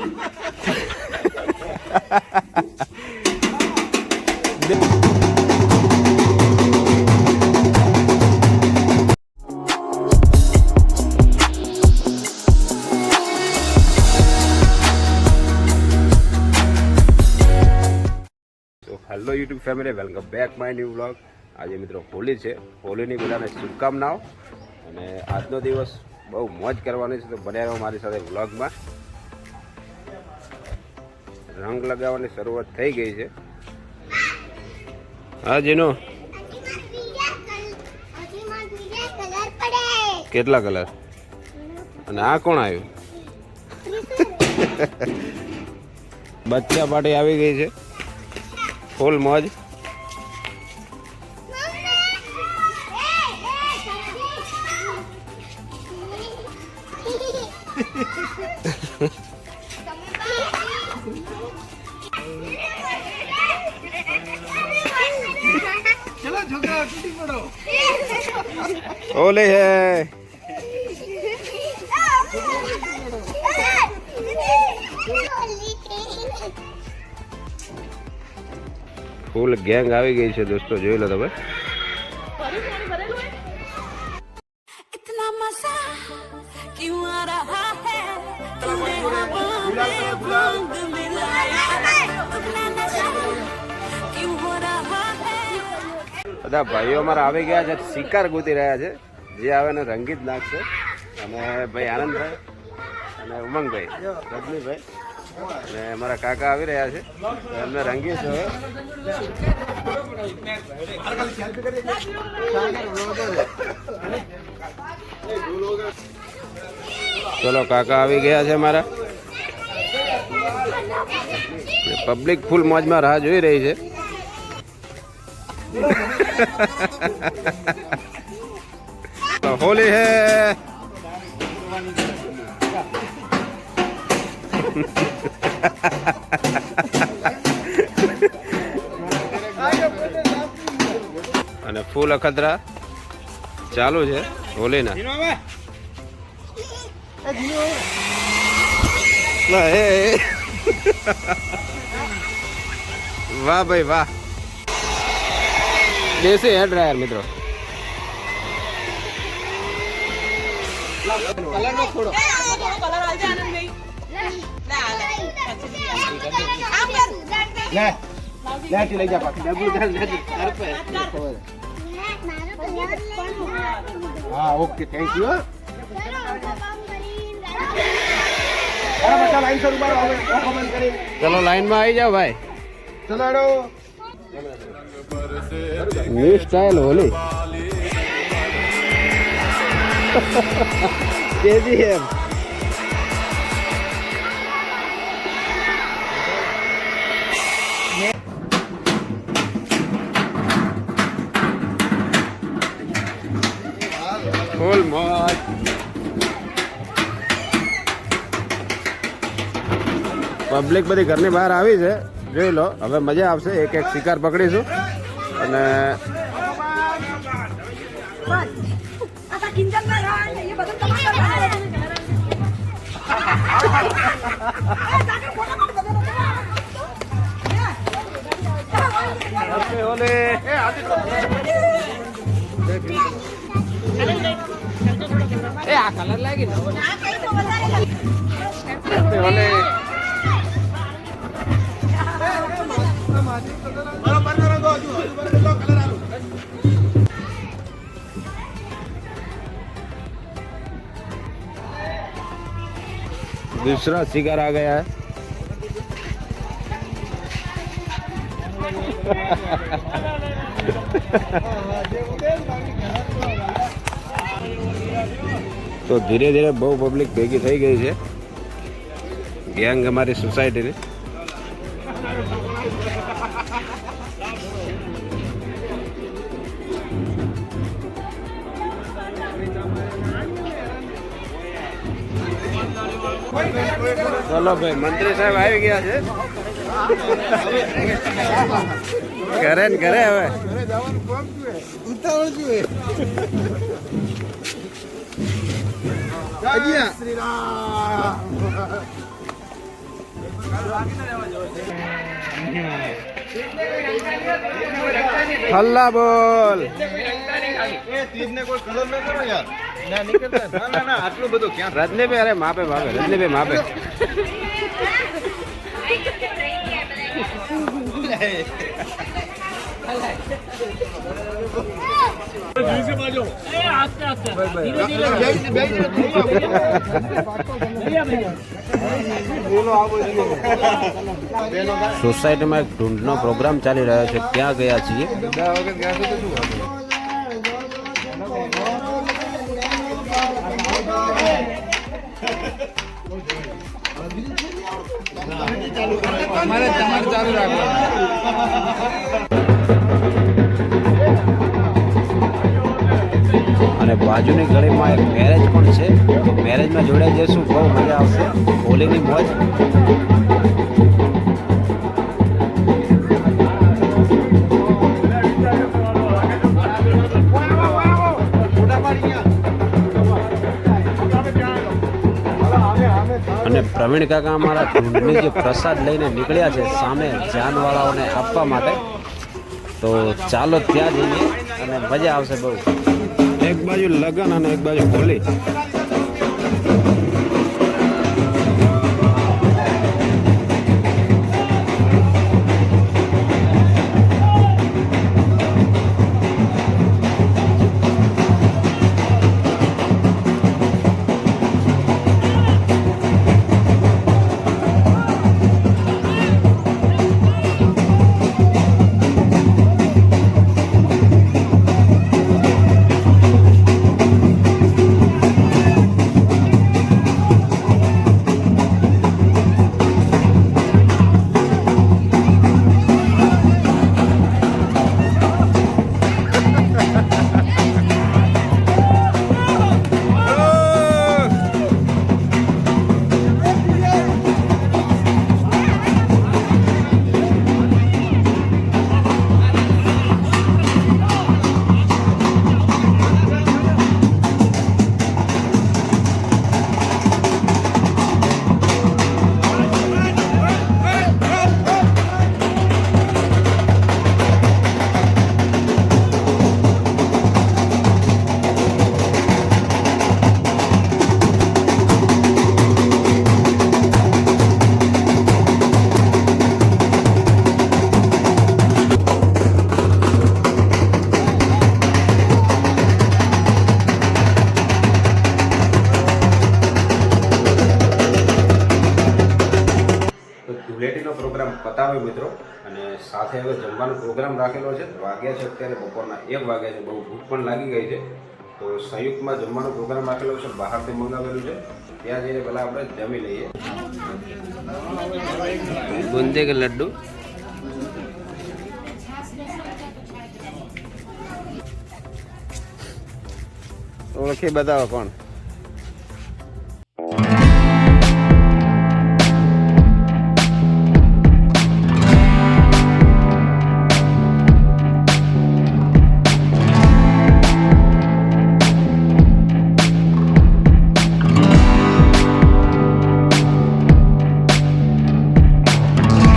Hello YouTube family, welcome back my new vlog. આજે મિત્રો હોલી છે. હોલીની બધાને શુભકામનાઓ. અને આજનો દિવસ બહુ મોજ કરવાની છે, તો બન્યા રહો મારી સાથે વ્લોગમાં. રંગ લગાવવાની શરૂઆત થઈ ગઈ છે. હા જીનો, કેટલા કલર? અને આ કોણ આવ્યું? બચ્ચા પાર્ટી આવી ગઈ છે. ફૂલ મોજ. ઓલે હે ફૂલ ગેંગ આવી ગઈ છે દોસ્તો, જોઈ લો તમે. બધા ભાઈઓ અમારા આવી ગયા છે, શિકાર ગોતી રહ્યા છે. જે આવે ને રંગીત નાખશે. અને ભાઈ આનંદભાઈ અને ઉમંગભાઈ, રજનીભાઈ અને અમારા કાકા આવી રહ્યા છે, એમને રંગી છે. ચલો, કાકા આવી ગયા છે અમારા. પબ્લિક ફૂલ મોજમાં રાહ જોઈ રહી છે. હોલી હે. અને ફૂલ અખતરા ચાલુ છે હોલીના. વાહ ભાઈ વાહ. દેશી હેર ડ્રાયર મિત્રો. હા, ઓકે, થેન્ક યુ. ચલો લાઈન માં આવી જાઓ ભાઈ. ચલો ન્યુ સ્ટાઇલ હોલી. KGM. ફૂલ મોજ. પબ્લિક બધી ઘરની બહાર આવી છે, જોઈ લો. હવે મજા આવશે. એક એક શિકાર પકડીશું. અને આ કલર લાગી दूसरा शिकार आ गया है. તો ધીરે ધીરે બહુ પબ્લિક ભેગી થઈ ગઈ છે. ગેંગ અમારી સોસાયટીની. ચલો ભાઈ, મંત્રી સાહેબ આવી ગયા છે. ઘરે ને ઘરે હવે ઉતાવળ જોઈએ. હલ્લા બોલ. રજનીભાઈ અરે માપે માપે રજનીભાઈ માપે. સોસાયટીમાં એક ઢૂંઢનો પ્રોગ્રામ ચાલી રહ્યો છે, ત્યાં ગયા છીએ. અને બાજુની ગળીમાં એક મેરેજ પણ છે, તો મેરેજમાં જોડાઈ જઈશું, બહુ મજા આવશે. હોલીની મોજ. અને પ્રવીણ કાકા અમારા ઢૂંઢની જે પ્રસાદ લઈને નીકળ્યા છે સામે જાનવાળાઓને આપવા માટે, તો ચાલો ત્યાં જઈએ અને મજા આવશે બહુ. એક બાજુ લગન અને એક બાજુ હોલી. ધૂળેટીનો પ્રોગ્રામ પતાવ્યો મિત્રો, અને સાથે હવે જમવાનો પ્રોગ્રામ રાખેલો છે. વાગ્યા છે અત્યારે બપોરના 1 વાગ્યા છે, બહુ ભૂખ પણ લાગી ગઈ છે. તો સંયુક્તમાં જમવાનો પ્રોગ્રામ રાખેલો છે, બહારથી મંગાવેલું છે. ત્યાં જઈને પહેલાં આપણે જમી લઈએ. બુંદે કે લડ્ડુ. ઓળખી બતાવો કોણ.